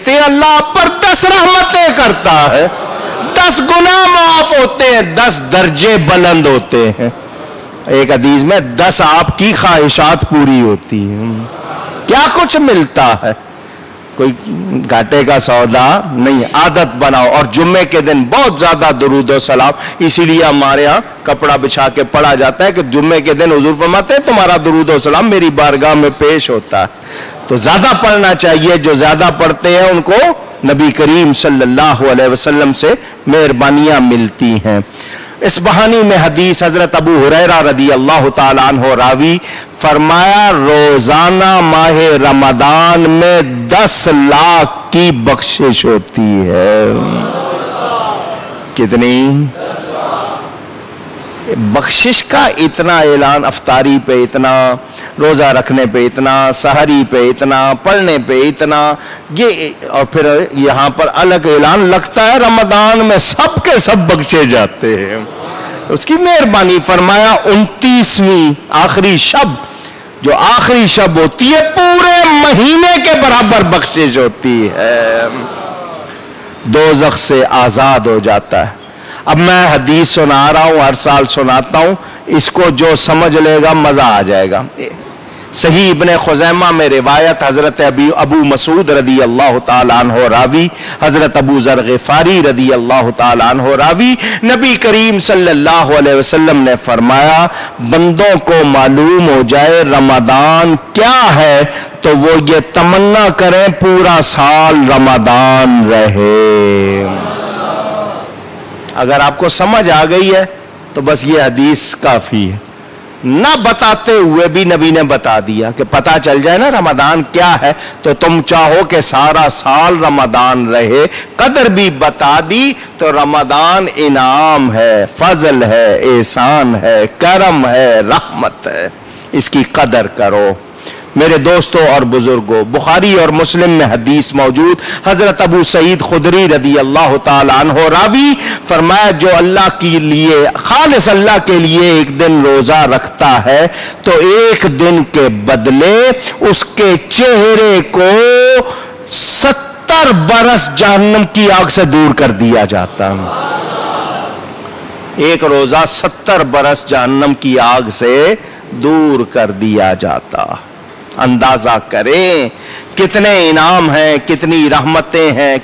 کہتے ہیں اللہ آپ پر 10 رحمتیں کرتا ہے، 10 گناہ معاف ہوتے ہیں، 10 درجے بلند ہوتے ہیں۔ ایک حدیث میں 10 آپ کی خواہشات پوری ہوتی ہیں۔ کیا کچھ ملتا ہے؟ کوئی گھاٹے کا سودا نہیں، عادت بناؤ۔ اور جمعے کے دن بہت زیادہ درود و سلام، اسی لیے ہمارے ہاں کپڑا بچھا کے پڑھا جاتا ہے کہ جمعے کے دن حضور فرماتے ہیں تمہارا درود و سلام میری بارگاہ میں پیش ہوتا ہے، تو زیادہ پڑھنا چاہیے۔ جو زیادہ پڑھتے ہیں ان کو نبی کریم صلی اللہ علیہ وسلم سے مہربانیاں ملتی ہیں۔ اس بہانی میں حدیث حضرت ابو ہریرہ رضی اللہ تعالیٰ عنہ راوی، فرمایا روزانہ ماہ رمضان میں 10 لاکھ کی بخشش ہوتی ہے۔ کتنی؟ بخشش کا اتنا اعلان، افطاری پہ اتنا، روزہ رکھنے پہ اتنا، سحری پہ اتنا، پڑھنے پہ اتنا، یہ اور پھر یہاں پر الگ اعلان لگتا ہے رمضان میں سب کے سب بخشے جاتے ہیں۔ اس کی مہربانی فرمایا 29ویں آخری شب، جو آخری شب ہوتی ہے پورے مہینے کے برابر بخشش ہوتی ہے، دوزخ سے آزاد ہو جاتا ہے۔ اب میں حدیث سنا رہا ہوں، ہر سال سناتا ہوں، اس کو جو سمجھ لے گا مزہ آ جائے گا۔ صحیح ابن خزیمہ میں روایت، حضرت ابو مسعود رضی اللہ تعالیٰ عنہ راوی، حضرت ابو ذر غفاری رضی اللہ تعالیٰ عنہ راوی، نبی کریم صلی اللہ علیہ وسلم نے فرمایا بندوں کو معلوم ہو جائے رمضان کیا ہے تو وہ یہ تمنا کریں پورا سال رمضان رہے۔ اگر آپ کو سمجھ آ گئی ہے تو بس یہ حدیث کافی ہے، نہ بتاتے ہوئے بھی نبی نے بتا دیا کہ پتہ چل جائے نا رمضان کیا ہے تو تم چاہو کہ سارا سال رمضان رہے، قدر بھی بتا دی تو رمضان انعام ہے، فضل ہے، احسان ہے، کرم ہے، رحمت ہے، اس کی قدر کرو۔ میرے دوستوں اور بزرگوں، بخاری اور مسلم میں حدیث موجود، حضرت ابو سعید خدری رضی اللہ تعالیٰ عنہ راوی، فرمایا جو اللہ کے لیے، خالص اللہ کے لیے ایک دن روزہ رکھتا ہے تو ایک دن کے بدلے اس کے چہرے کو 70 برس جہنم کی آگ سے دور کر دیا جاتا۔ ایک روزہ 70 برس جہنم کی آگ سے دور کر دیا جاتا۔ اندازہ کریں کتنے انعام ہیں، کتنی رحمتیں ہیں،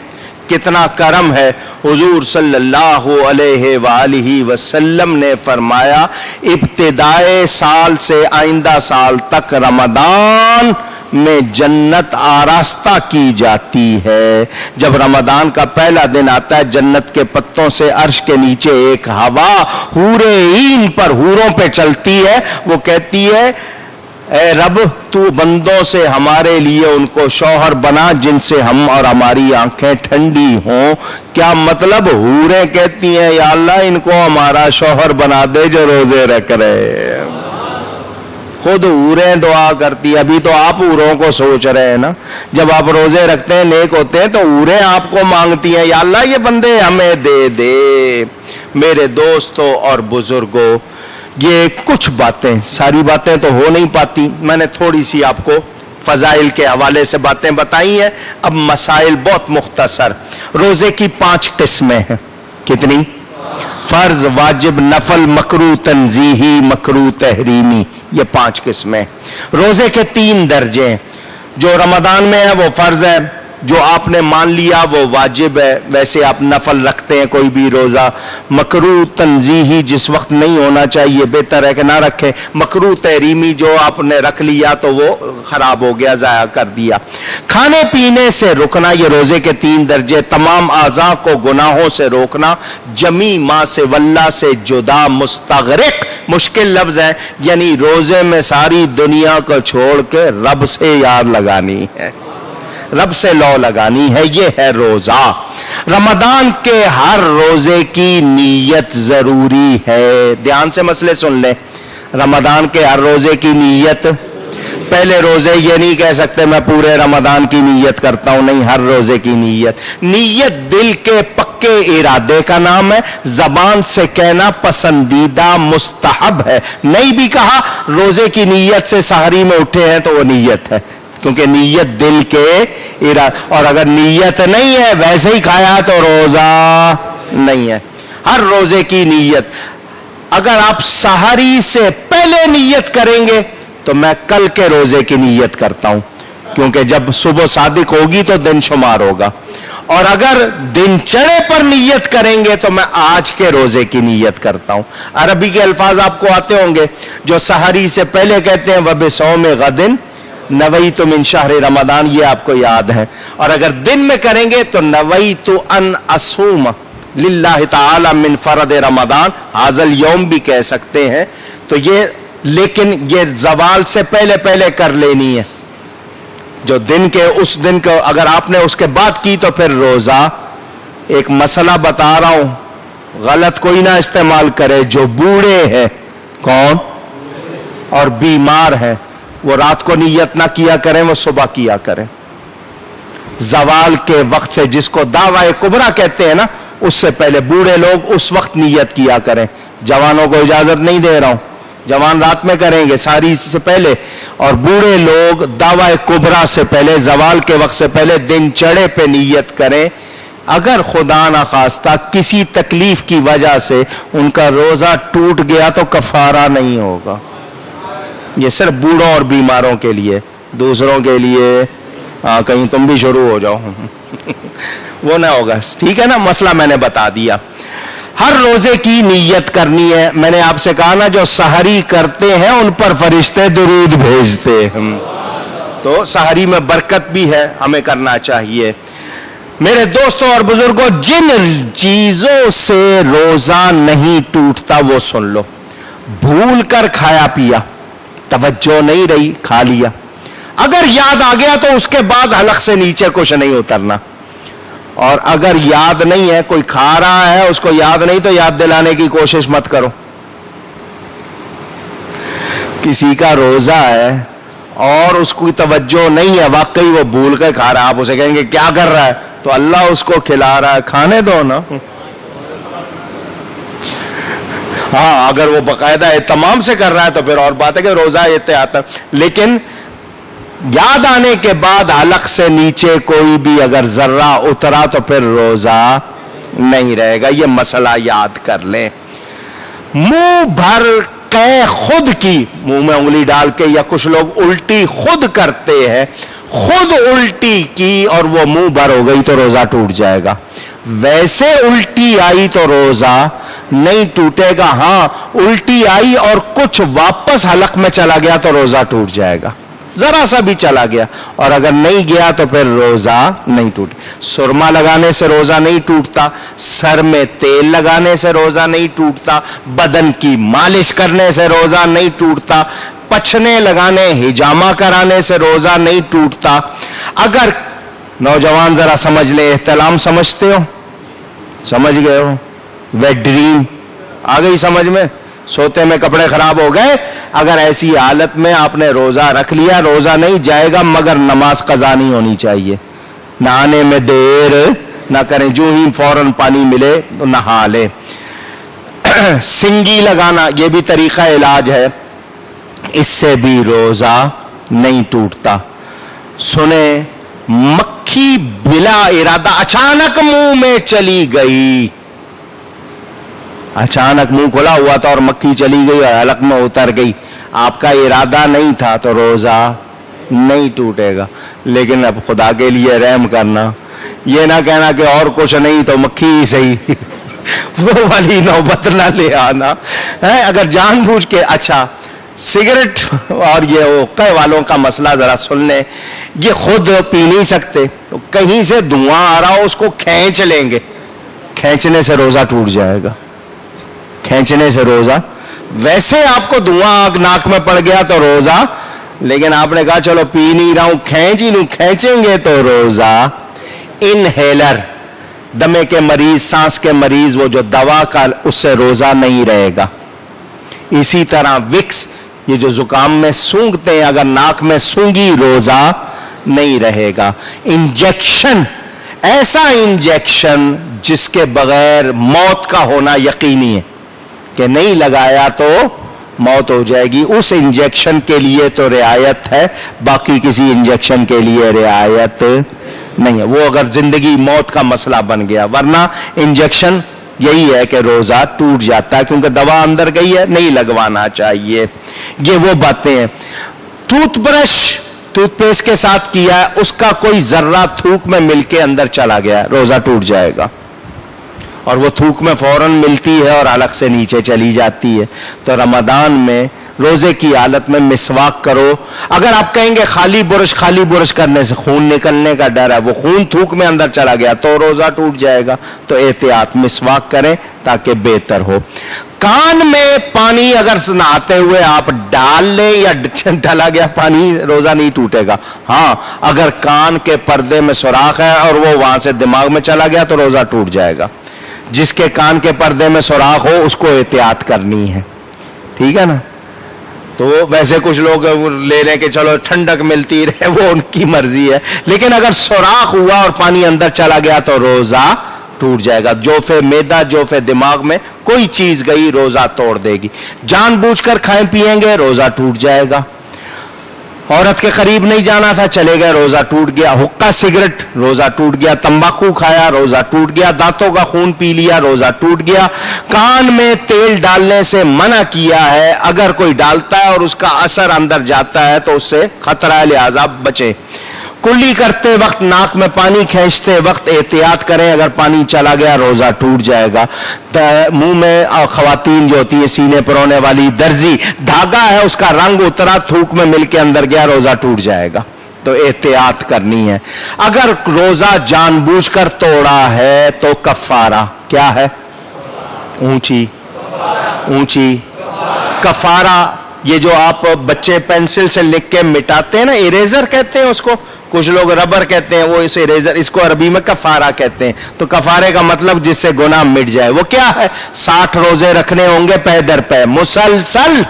کتنا کرم ہے۔ حضور صلی اللہ علیہ وآلہ وسلم نے فرمایا ابتدائے سال سے آئندہ سال تک رمضان میں جنت آراستہ کی جاتی ہے۔ جب رمضان کا پہلا دن آتا ہے جنت کے پتوں سے عرش کے نیچے ایک ہوا حورے عین پر، حوروں پہ چلتی ہے، وہ کہتی ہے اے رب تو بندوں سے ہمارے لیے ان کو شوہر بنا جن سے ہم اور ہماری آنکھیں ٹھنڈی ہوں۔ کیا مطلب؟ حوریں کہتی ہیں یا اللہ ان کو ہمارا شوہر بنا دے جو روزے رکھ رہے۔ خود حوریں دعا کرتی، ابھی تو آپ حوروں کو سوچ رہے ہیں نا، جب آپ روزے رکھتے ہیں نیک ہوتے ہیں تو حوریں آپ کو مانگتی ہیں یا اللہ یہ بندے ہمیں دے دے۔ میرے دوستوں اور بزرگوں، یہ کچھ باتیں، ساری باتیں تو ہو نہیں پاتی، میں نے تھوڑی سی آپ کو فضائل کے حوالے سے باتیں بتائی ہیں۔ اب مسائل بہت مختصر۔ روزے کی 5 قسمیں ہیں۔ کتنی؟ فرض، واجب، نفل، مکروہ تنزیہی، مکروہ تحریمی، یہ 5 قسمیں۔ روزے کے 3 درجے ہیں، جو رمضان میں ہے وہ فرض ہے، جو آپ نے مان لیا وہ واجب ہے، ویسے آپ نفل رکھتے ہیں کوئی بھی روزہ۔ مکروہ تنزیہی جس وقت نہیں ہونا چاہیے بہتر ہے کہ نہ رکھیں۔ مکروہ تحریمی جو آپ نے رکھ لیا تو وہ خراب ہو گیا، ضائع کر دیا۔ کھانے پینے سے رکنا، یہ روزے کے 3 درجے۔ تمام اعضاء کو گناہوں سے روکنا، جمی ما سے واللہ سے جدا، مستغرق مشکل لفظ ہے، یعنی روزے میں ساری دنیا کو چھوڑ کے رب سے یار لگانی ہے، رب سے لو لگانی ہے، یہ ہے روزہ۔ رمضان کے ہر روزے کی نیت ضروری ہے۔ دھیان سے مسئلے سن لیں، رمضان کے ہر روزے کی نیت، پہلے روزے یہ نہیں کہہ سکتے میں پورے رمضان کی نیت کرتا ہوں، نہیں، ہر روزے کی نیت۔ نیت دل کے پکے ارادے کا نام ہے، زبان سے کہنا پسندیدہ مستحب ہے۔ نہیں بھی کہا روزے کی نیت سے سحری میں اٹھے ہیں تو وہ نیت ہے، کیونکہ نیت دل کے اور اگر نیت نہیں ہے ویسے ہی کھایا تو روزہ نہیں ہے. ہر روزے کی نیت اگر آپ سحری سے پہلے نیت کریں گے تو میں کل کے روزے کی نیت کرتا ہوں, کیونکہ جب صبح صادق ہوگی تو دن شمار ہوگا, اور اگر دن چڑھے پر نیت کریں گے تو میں آج کے روزے کی نیت کرتا ہوں. عربی کے الفاظ آپ کو آتے ہوں گے جو سحری سے پہلے کہتے ہیں وَبِصَوْمِ غَدٍ نَوَيْتُ مِنْ شَهْرِ رمضان, یہ آپ کو یاد ہے. اور اگر دن میں کریں گے تو نَوَيْتُ أَنْ أَصُومَ لِلَّهِ تَعَالَى مِنْ فَرَضِ رمضان, حَاذَا الْيَوْمِ بھی کہہ سکتے ہیں. تو یہ لیکن یہ زوال سے پہلے پہلے کر لینی ہے. جو دن کے اس دن کو اگر آپ نے اس کے بعد کی تو پھر روزہ. ایک مسئلہ بتا رہا ہوں, غلط کوئی نہ استعمال کرے. جو بوڑھے ہیں کون اور بیمار ہیں وہ رات کو نیت نہ کیا کریں, وہ صبح کیا کریں. زوال کے وقت سے جس کو دعوی کبریٰ کہتے ہیں نا, اس سے پہلے بوڑھے لوگ اس وقت نیت کیا کریں. جوانوں کو اجازت نہیں دے رہا ہوں, جوان رات میں کریں گے ساری سے پہلے, اور بوڑھے لوگ دعوی کبریٰ سے پہلے زوال کے وقت سے پہلے دن چڑھے پہ نیت کریں. اگر خدا نخواستہ کسی تکلیف کی وجہ سے ان کا روزہ ٹوٹ گیا تو کفارہ نہیں ہوگا. یہ صرف بوڑھوں اور بیماروں کے لیے, دوسروں کے لیے کہیں تم بھی شروع ہو جاؤ وہ نہ ہوگا. ٹھیک ہے نا, مسئلہ میں نے بتا دیا. ہر روزے کی نیت کرنی ہے. میں نے آپ سے کہا نا جو سحری کرتے ہیں ان پر فرشتے درود بھیجتے ہیں, تو سحری میں برکت بھی ہے, ہمیں کرنا چاہیے. میرے دوستوں اور بزرگوں, جن چیزوں سے روزہ نہیں ٹوٹتا وہ سن لو. بھول کر کھایا پیا, توجہ نہیں رہی, کھا لیا, اگر یاد آ گیا تو اس کے بعد حلق سے نیچے کچھ نہیں اترنا. اور اگر یاد نہیں ہے, کوئی کھا رہا ہے اس کو یاد نہیں تو یاد دلانے کی کوشش مت کرو. کسی کا روزہ ہے اور اس کو توجہ نہیں ہے, واقعی وہ بھول کر کھا رہا ہے, آپ اسے کہیں گے کیا کر رہا ہے, تو اللہ اس کو کھلا رہا ہے, کھانے دو نا. ہاں اگر وہ باقاعدہ اہتمام سے کر رہا ہے تو پھر اور بات ہے کہ روزہ احتیاط ہے. لیکن یاد آنے کے بعد حلق سے نیچے کوئی بھی اگر ذرہ اترا تو پھر روزہ نہیں رہے گا. یہ مسئلہ یاد کر لیں. منہ بھر کے خود کی, منہ میں انگلی ڈال کے, یا کچھ لوگ الٹی خود کرتے ہیں, خود الٹی کی اور وہ منہ بھر ہو گئی تو روزہ ٹوٹ جائے گا. ویسے الٹی آئی تو روزہ نہیں ٹوٹے گا. ہاں الٹی آئی اور کچھ واپس حلق میں چلا گیا تو روزہ ٹوٹ جائے گا, ذرا سا بھی چلا گیا. اور اگر نہیں گیا تو پھر روزہ نہیں ٹوٹ. سرما لگانے سے روزہ نہیں ٹوٹتا, سر میں تیل لگانے سے روزہ نہیں ٹوٹتا, بدن کی مالش کرنے سے روزہ نہیں ٹوٹتا, پچھنے لگانے ہجامہ کرانے سے روزہ نہیں ٹوٹتا. اگر نوجوان ذرا سمجھ لے, احتلام سمجھتے ہو, سمجھ گئے ہو, ویٹ ڈریم آ گئی سمجھ میں, سوتے میں کپڑے خراب ہو گئے, اگر ایسی حالت میں آپ نے روزہ رکھ لیا, روزہ نہیں جائے گا مگر نماز قضا نہیں ہونی چاہیے. نہانے میں دیر نہ کریں, جو ہی فوراً پانی ملے تو نہا لے. سنگی لگانا یہ بھی طریقہ علاج ہے, اس سے بھی روزہ نہیں ٹوٹتا. سنیں, مکھی بلا ارادہ اچانک منہ میں چلی گئی, اچانک منہ کھلا ہوا تھا اور مکھی چلی گئی اور حلق میں اتر گئی, آپ کا ارادہ نہیں تھا تو روزہ نہیں ٹوٹے گا. لیکن اب خدا کے لیے رحم کرنا, یہ نہ کہنا کہ اور کچھ نہیں تو مکھی ہی صحیح وہ والی نوبت نہ لے آنا. اگر جان بوجھ کے, اچھا سگریٹ اور یہ حقے والوں کا مسئلہ ذرا سن لیں. یہ خود پی نہیں سکتے, تو کہیں سے دھواں آ رہا ہو اس کو کھینچ لیں گے, کھینچنے سے روزہ ٹوٹ جائے گا, کھینچنے سے روزہ. ویسے آپ کو دھواں ناک میں پڑ گیا تو روزہ, لیکن آپ نے کہا چلو پی نہیں رہا ہوں کھینچ ہی لوں, کھینچیں گے تو روزہ. انہیلر, دمے کے مریض, سانس کے مریض, وہ جو دوا کا, اس سے روزہ نہیں رہے گا. اسی طرح وکس, یہ جو زکام میں سونگتے ہیں, اگر ناک میں سونگی روزہ نہیں رہے گا. انجیکشن, ایسا انجیکشن جس کے بغیر موت کا ہونا یقینی ہے, کہ نہیں لگایا تو موت ہو جائے گی. اس انجیکشن کے لیے تو رعایت ہے, باقی کسی انجیکشن کے لیے رعایت نہیں ہے. وہ اگر زندگی موت کا مسئلہ بن گیا, ورنہ انجیکشن یہی ہے کہ روزہ ٹوٹ جاتا ہے کیونکہ دوا اندر گئی ہے, نہیں لگوانا چاہیے. یہ وہ باتیں ہیں. ٹوتھ برش ٹوتھ پیسٹ کے ساتھ کیا ہے, اس کا کوئی ذرہ تھوک میں مل کے اندر چلا گیا, روزہ ٹوٹ جائے گا. اور وہ تھوک میں فوراً ملتی ہے اور حلق سے نیچے چلی جاتی ہے. تو رمضان میں روزے کی حالت میں مسواک کرو. اگر آپ کہیں گے خالی برش کرنے سے خون نکلنے کا ڈر ہے, وہ خون تھوک میں اندر چلا گیا تو روزہ ٹوٹ جائے گا, تو احتیاط مسواک کریں تاکہ بہتر ہو. کان میں پانی اگر نہاتے ہوئے آپ ڈال لیں یا ڈالا گیا پانی, روزہ نہیں ٹوٹے گا. ہاں اگر کان کے پردے میں سوراخ ہے اور وہ وہاں سے دماغ میں چلا گیا تو روزہ ٹوٹ جائے گا. جس کے کان کے پردے میں سوراخ ہو اس کو احتیاط کرنی ہے, ٹھیک ہے نا. تو ویسے کچھ لوگ لے لیں کہ چلو ٹھنڈک ملتی رہے, وہ ان کی مرضی ہے, لیکن اگر سوراخ ہوا اور پانی اندر چلا گیا تو روزہ ٹوٹ جائے گا. جوف معدہ جوف دماغ میں کوئی چیز گئی روزہ توڑ دے گی. جان بوجھ کر کھائیں پیئیں گے روزہ ٹوٹ جائے گا. عورت کے قریب نہیں جانا تھا, چلے گئے, روزہ ٹوٹ گیا. حقہ سگریٹ, روزہ ٹوٹ گیا. تمباکو کھایا, روزہ ٹوٹ گیا. دانتوں کا خون پی لیا, روزہ ٹوٹ گیا. کان میں تیل ڈالنے سے منع کیا ہے, اگر کوئی ڈالتا ہے اور اس کا اثر اندر جاتا ہے تو اس سے خطرہ ہے, لہذا بچیں. کلی کرتے وقت ناک میں پانی کھینچتے وقت احتیاط کریں, اگر پانی چلا گیا روزہ ٹوٹ جائے گا. منہ میں خواتین جو ہوتی ہے سینے پر ہونے والی درزی, دھاگا ہے اس کا رنگ اترا, تھوک میں مل کے اندر گیا, روزہ ٹوٹ جائے گا. تو احتیاط کرنی ہے. اگر روزہ جان بوجھ کر توڑا ہے تو کفارہ کیا ہے؟ اونچی کفارہ. یہ جو آپ بچے پینسل سے لکھ کے مٹاتے ہیں نا, اریزر کہتے ہیں اس کو, کچھ لوگ ربر کہتے ہیں, وہ اس اریزر, اس کو عربی میں کفارہ کہتے ہیں. تو کفارے کا مطلب جس سے گناہ مٹ جائے. وہ کیا ہے؟ 60 روزے رکھنے ہوں گے پے در پے مسلسل.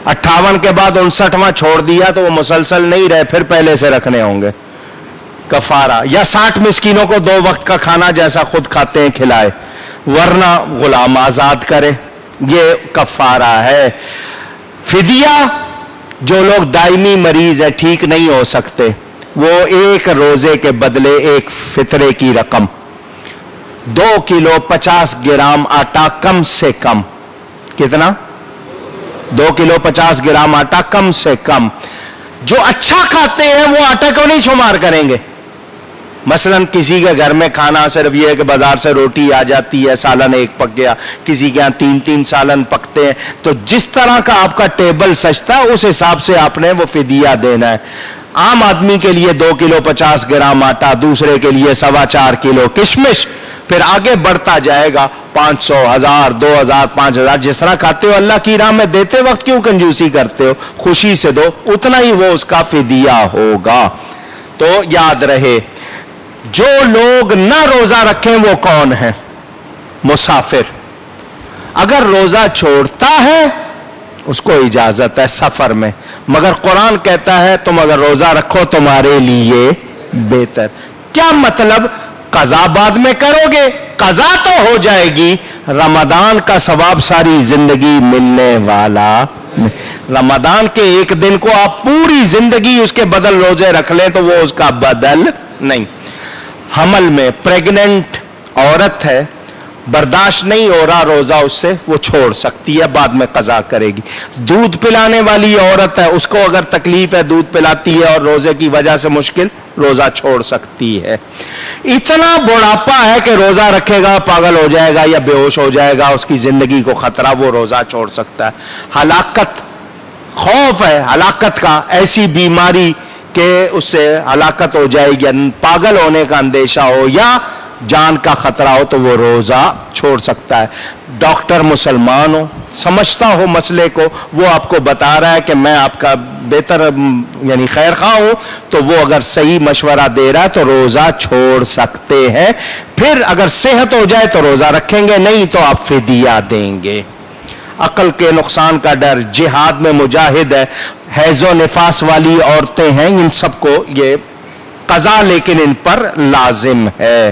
58 کے بعد 59واں چھوڑ دیا تو وہ مسلسل نہیں رہے, پھر پہلے سے رکھنے ہوں گے. کفارہ. یا 60 مسکینوں کو 2 وقت کا کھانا جیسا خود کھاتے ہیں کھلائے, ورنہ غلام آزاد کرے, یہ کفارہ ہے. فدیہ, جو لوگ دائمی مریض ہے, ٹھیک نہیں ہو سکتے, وہ 1 روزے کے بدلے 1 فطرے کی رقم 2 کلو 50 گرام آٹا کم سے کم. کتنا؟ 2 کلو 50 گرام آٹا کم سے کم. جو اچھا کھاتے ہیں وہ آٹا کو نہیں شمار کریں گے. مثلا کسی کے گھر میں کھانا صرف یہ ہے کہ بازار سے روٹی آ جاتی ہے, سالن 1 پک گیا, کسی کے یہاں 3 سالن پکتے ہیں, تو جس طرح کا آپ کا ٹیبل سجتا ہے اس حساب سے آپ نے وہ فدیہ دینا ہے. عام آدمی کے لیے 2 کلو 50 گرام آٹا, دوسرے کے لیے 4.25 کلو کشمش, پھر آگے بڑھتا جائے گا 500, 1000, 2000, 5000, جس طرح کھاتے ہو. اللہ کی راہ میں دیتے وقت کیوں کنجوسی کرتے ہو, خوشی سے دو, اتنا ہی وہ اس کا فدیہ ہوگا. تو یاد رہے, جو لوگ نہ روزہ رکھیں وہ کون ہیں؟ مسافر. اگر روزہ چھوڑتا ہے اس کو اجازت ہے سفر میں, مگر قرآن کہتا ہے تم اگر روزہ رکھو تمہارے لیے بہتر. کیا مطلب؟ قضا بعد میں کرو گے, قضا تو ہو جائے گی, رمضان کا ثواب ساری زندگی ملنے والا. رمضان کے 1 دن کو آپ پوری زندگی اس کے بدل روزے رکھ لیں تو وہ اس کا بدل نہیں. حمل میں پریگننٹ عورت ہے, برداشت نہیں ہو رہا روزہ اس سے, وہ چھوڑ سکتی ہے, بعد میں قضا کرے گی. دودھ پلانے والی عورت ہے, اس کو اگر تکلیف ہے, دودھ پلاتی ہے اور روزے کی وجہ سے مشکل, روزہ چھوڑ سکتی ہے. اتنا بڑھاپا ہے کہ روزہ رکھے گا پاگل ہو جائے گا یا بے ہوش ہو جائے گا, اس کی زندگی کو خطرہ, وہ روزہ چھوڑ سکتا ہے. ہلاکت, خوف ہے ہلاکت کا, ایسی بیماری کہ اس سے ہلاکت ہو جائے گی, پاگل ہونے کا اندیشہ ہو یا جان کا خطرہ ہو, تو وہ روزہ چھوڑ سکتا ہے. ڈاکٹر مسلمان ہو, سمجھتا ہو مسئلے کو, وہ آپ کو بتا رہا ہے کہ میں آپ کا بہتر یعنی خیر خواہ ہوں, تو وہ اگر صحیح مشورہ دے رہا ہے تو روزہ چھوڑ سکتے ہیں. پھر اگر صحت ہو جائے تو روزہ رکھیں گے, نہیں تو آپ فدیہ دیں گے. عقل کے نقصان کا ڈر, جہاد میں مجاہد ہے, حیض و نفاس والی عورتیں ہیں, ان سب کو یہ قضا لیکن ان پر لازم ہے.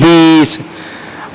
20।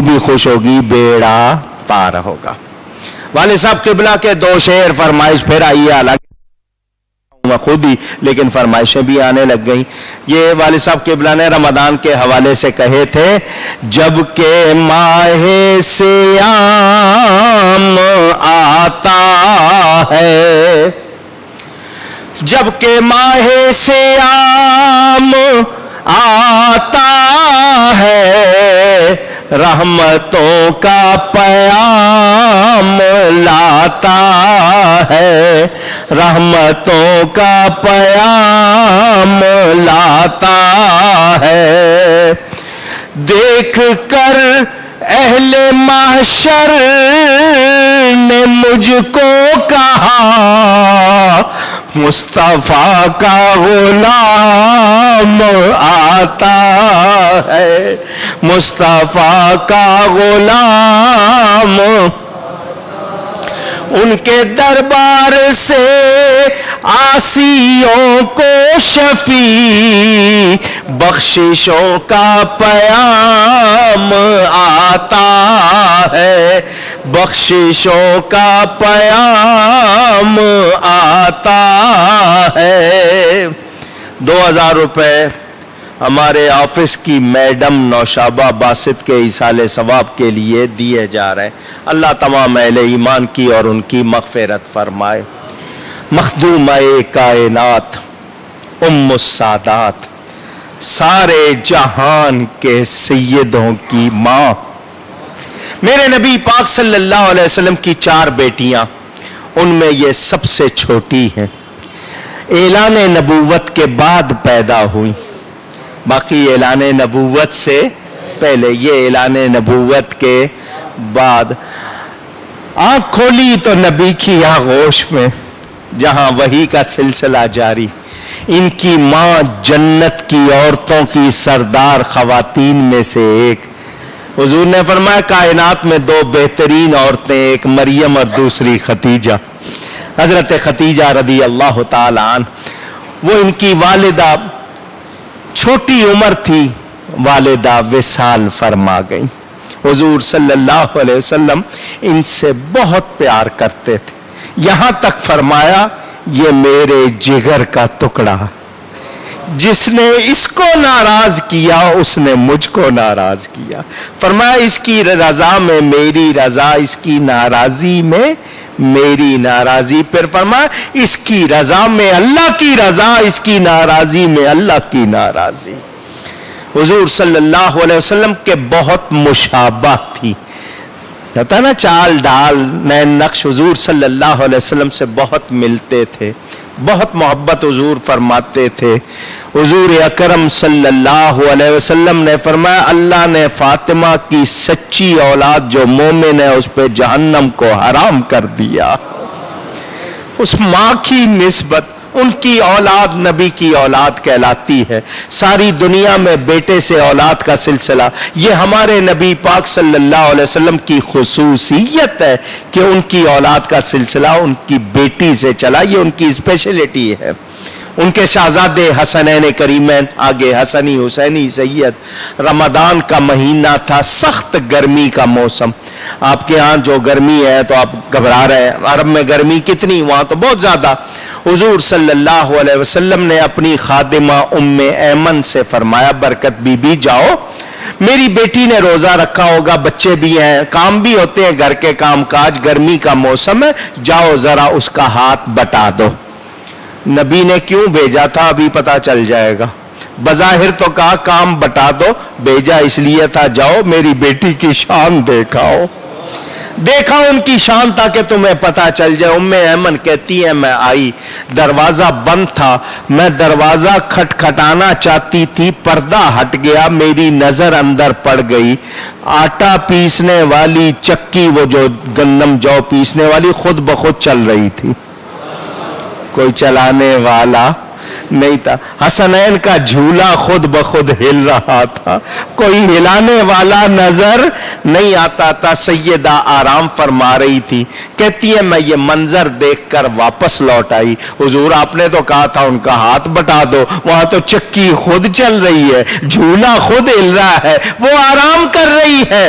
روح بھی خوش ہوگی, بیڑا پار ہوگا. والد صاحب قبلہ کے 2 شعر فرمائش پھر آئیے, حالانکہ میں خود ہی, لیکن فرمائشیں بھی آنے لگ گئیں. یہ والد صاحب قبلہ نے رمضان کے حوالے سے کہے تھے, جب کہ ماہ صیام آتا ہے, جب کہ ماہ صیام آتا ہے, رحمتوں کا پیام لاتا ہے, رحمتوں کا پیام لاتا ہے. دیکھ کر اہل محشر نے مجھ کو کہا, مصطفیٰ کا غلام آتا ہے, مصطفیٰ کا غلام. ان کے دربار سے عاصیوں کو شفیع بخششوں کا پیام آتا ہے, بخششوں کا پیام آتا ہے. 2000 روپے ہمارے آفس کی میڈم نوشابہ باسط کے ایصال ثواب کے لیے دیے جا رہے ہیں. اللہ تمام اہل ایمان کی اور ان کی مغفرت فرمائے. مخدومہ کائنات, ام السادات, سارے جہان کے سیدوں کی ماں, میرے نبی پاک صلی اللہ علیہ وسلم کی 4 بیٹیاں, ان میں یہ سب سے چھوٹی ہیں. اعلان نبوت کے بعد پیدا ہوئی, باقی اعلان نبوت سے پہلے, یہ اعلان نبوت کے بعد. آنکھ کھولی تو نبی کی آغوش میں, جہاں وحی کا سلسلہ جاری. ان کی ماں جنت کی عورتوں کی سردار خواتین میں سے ایک. حضور نے فرمایا کائنات میں 2 بہترین عورتیں, ایک مریم اور دوسری خدیجہ. حضرت خدیجہ رضی اللہ تعالی عنہ, وہ ان کی والدہ, چھوٹی عمر تھی, والدہ وصال فرما گئی. حضور صلی اللہ علیہ وسلم ان سے بہت پیار کرتے تھے, یہاں تک فرمایا یہ میرے جگر کا ٹکڑا, جس نے اس کو ناراض کیا اس نے مجھ کو ناراض کیا. فرمایا اس کی رضا میں میری رضا, اس کی ناراضی میں میری ناراضی. پھر فرمایا اس کی رضا میں اللہ کی رضا, اس کی ناراضی میں اللہ کی ناراضی. حضور صلی اللہ علیہ وسلم کے بہت مشابہ تھی, کہتا نا چال ڈال نین نقش. حضور صلی اللہ علیہ وسلم سے بہت ملتے تھے, بہت محبت حضور فرماتے تھے. حضور اکرم صلی اللہ علیہ وسلم نے فرمایا اللہ نے فاطمہ کی سچی اولاد جو مومن ہے اس پہ جہنم کو حرام کر دیا. اس ماں کی نسبت, ان کی اولاد نبی کی اولاد کہلاتی ہے. ساری دنیا میں بیٹے سے اولاد کا سلسلہ, یہ ہمارے نبی پاک صلی اللہ علیہ وسلم کی خصوصیت ہے کہ ان کی اولاد کا سلسلہ ان کی بیٹی سے چلا, یہ ان کی اسپیشلٹی ہے. ان کے شہزادے حسنین کریمین, آگے حسنی حسینی سید. رمضان کا مہینہ تھا, سخت گرمی کا موسم. آپ کے ہاں جو گرمی ہے تو آپ گھبرا رہے ہیں, عرب میں گرمی کتنی, وہاں تو بہت زیادہ. حضور صلی اللہ علیہ وسلم نے اپنی خادمہ ام ایمن سے فرمایا برکت بی بی جاؤ, میری بیٹی نے روزہ رکھا ہوگا, بچے بھی ہیں, کام بھی ہوتے ہیں گھر کے کام کاج, گرمی کا موسم ہے, جاؤ ذرا اس کا ہاتھ بٹا دو. نبی نے کیوں بھیجا تھا ابھی پتا چل جائے گا. بظاہر تو کہا کام بٹا دو, بھیجا اس لیے تھا جاؤ میری بیٹی کی شان دیکھاؤ, دیکھا ان کی شان تاکہ تمہیں پتا چل جائے. ام ایمن کہتی ہے میں آئی, دروازہ بند تھا, میں دروازہ کھٹکھٹانا چاہتی تھی, پردہ ہٹ گیا, میری نظر اندر پڑ گئی. آٹا پیسنے والی چکی, وہ جو گندم جو پیسنے والی, خود بخود چل رہی تھی, کوئی چلانے والا نہیں تھا. حسنین کا جھولا خود بخود ہل رہا تھا, کوئی ہلانے والا نظر نہیں آتا تھا. سیدہ آرام فرما رہی تھی, کہتی ہے میں یہ منظر دیکھ کر واپس لوٹ آئی. حضور آپ نے تو کہا تھا ان کا ہاتھ بٹا دو, وہاں تو چکی خود چل رہی ہے, جھولا خود ہل رہا ہے, وہ آرام کر رہی ہے.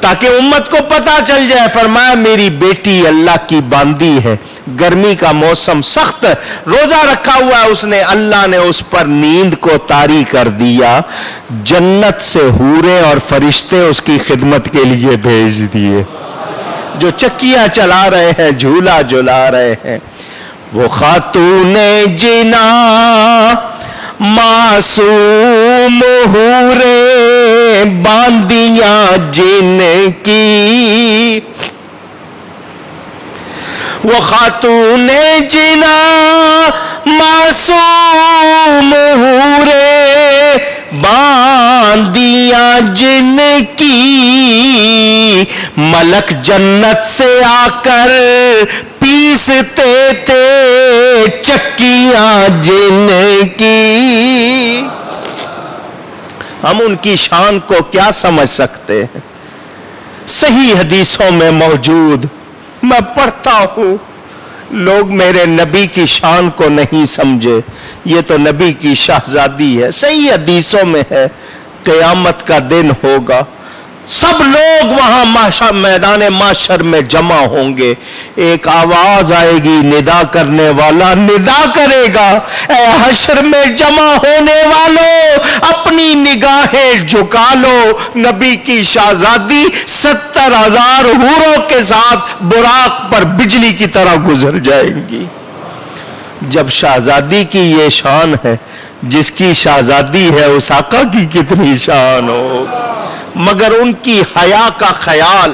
تاکہ امت کو پتا چل جائے. فرمایا میری بیٹی اللہ کی باندی ہے, گرمی کا موسم سخت, روزہ رکھا ہوا ہے اس نے, اللہ نے اس پر نیند کو طاری کر دیا, جنت سے حوریں اور فرشتے اس کی خدمت کے لیے بھیج دیے, جو چکیاں چلا رہے ہیں, جھولا جھلا رہے ہیں. وہ خاتون جنا معصوم حوریں باندیاں جن کی, وہ خاتون جنا معصوم حوریں باندیاں جن کی, ملک جنت سے آ کر پیستے تھے چکیاں جن کی. ہم ان کی شان کو کیا سمجھ سکتے ہیں؟ صحیح حدیثوں میں موجود, میں پڑھتا ہوں, لوگ میرے نبی کی شان کو نہیں سمجھے, یہ تو نبی کی شہزادی ہے. صحیح حدیثوں میں ہے قیامت کا دن ہوگا, سب لوگ وہاں میدان محشر میں جمع ہوں گے, ایک آواز آئے گی, ندا کرنے والا ندا کرے گا, اے حشر میں جمع ہونے والوں اپنی نگاہیں جھکا لو, نبی کی شہزادی 70,000 حوروں کے ساتھ براق پر بجلی کی طرح گزر جائیں گی. جب شہزادی کی یہ شان ہے, جس کی شہزادی ہے اس آقا کی کتنی شان ہو. مگر ان کی حیا کا خیال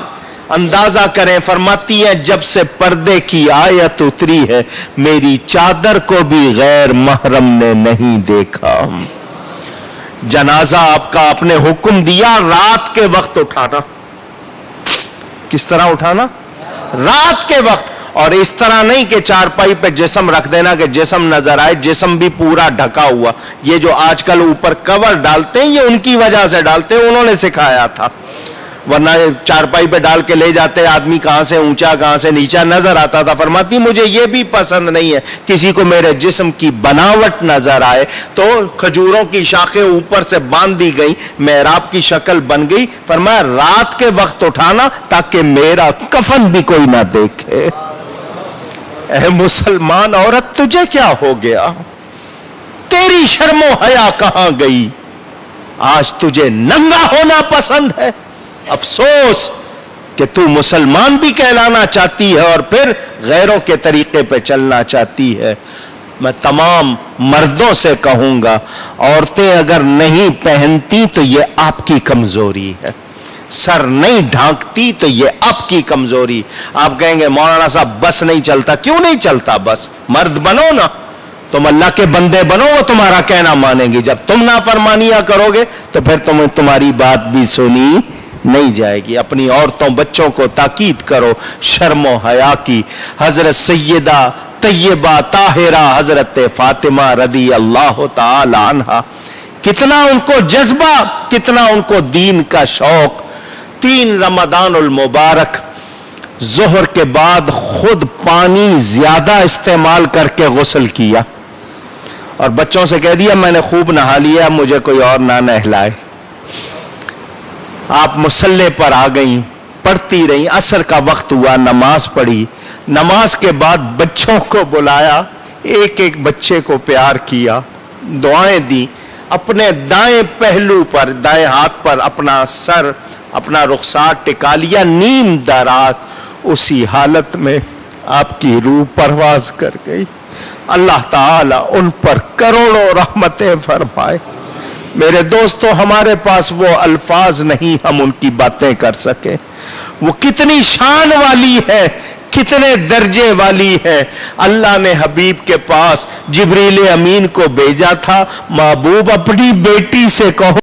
اندازہ کریں. فرماتی ہے جب سے پردے کی آیت اتری ہے میری چادر کو بھی غیر محرم نے نہیں دیکھا. جنازہ آپ کا آپ نے حکم دیا رات کے وقت اٹھانا. کس طرح اٹھانا؟ رات کے وقت, اور اس طرح نہیں کہ چارپائی پہ جسم رکھ دینا کہ جسم نظر آئے, جسم بھی پورا ڈھکا ہوا. یہ جو آج کل اوپر کور ڈالتے ہیں یہ ان کی وجہ سے ڈالتے ہیں, انہوں نے سکھایا تھا, ورنہ چارپائی پہ ڈال کے لے جاتے آدمی کہاں سے اونچا کہاں سے نیچا نظر آتا تھا. فرماتی مجھے یہ بھی پسند نہیں ہے کسی کو میرے جسم کی بناوٹ نظر آئے, تو کھجوروں کی شاخیں اوپر سے باندھ دی گئی, محراب کی شکل بن گئی. فرمایا رات کے وقت اٹھانا تاکہ میرا کفن بھی کوئی نہ دیکھے. اے مسلمان عورت تجھے کیا ہو گیا؟ تیری شرم و حیا کہاں گئی؟ آج تجھے ننگا ہونا پسند ہے. افسوس کہ تو مسلمان بھی کہلانا چاہتی ہے اور پھر غیروں کے طریقے پہ چلنا چاہتی ہے. میں تمام مردوں سے کہوں گا, عورتیں اگر نہیں پہنتی تو یہ آپ کی کمزوری ہے, سر نہیں ڈھانکتی تو یہ آپ کی کمزوری. آپ کہیں گے مولانا صاحب بس نہیں چلتا, کیوں نہیں چلتا؟ بس مرد بنو نا, تم اللہ کے بندے بنو, وہ تمہارا کہنا مانیں گی. جب تم نافرمانیاں کرو گے تو پھر تمہاری بات بھی سنی نہیں جائے گی. اپنی عورتوں بچوں کو تاکید کرو شرم و حیا کی. حضرت سیدہ طیبہ طاہرہ حضرت فاطمہ رضی اللہ تعالی عنہا, کتنا ان کو جذبہ, کتنا ان کو دین کا شوق. 3 رمضان المبارک ظہر کے بعد خود پانی زیادہ استعمال کر کے غسل کیا اور بچوں سے کہہ دیا میں نے خوب نہا لیا, مجھے کوئی اور نہ نہلائے. آپ مصلی پر آ گئیں, پڑھتی رہیں. عصر کا وقت ہوا, نماز پڑھی. نماز کے بعد بچوں کو بلایا, ایک ایک بچے کو پیار کیا, دعائیں دی. اپنے دائیں پہلو پر, دائیں ہاتھ پر اپنا سر, اپنا رخسار ٹکا لیا, نیم دراز. اسی حالت میں آپ کی روح پرواز کر گئی. اللہ تعالی ان پر کروڑوں رحمتیں فرمائے. میرے دوستو, ہمارے پاس وہ الفاظ نہیں ہم ان کی باتیں کر سکیں. وہ کتنی شان والی ہے, کتنے درجے والی ہے. اللہ نے حبیب کے پاس جبریل امین کو بھیجا تھا, محبوب اپنی بیٹی سے کہو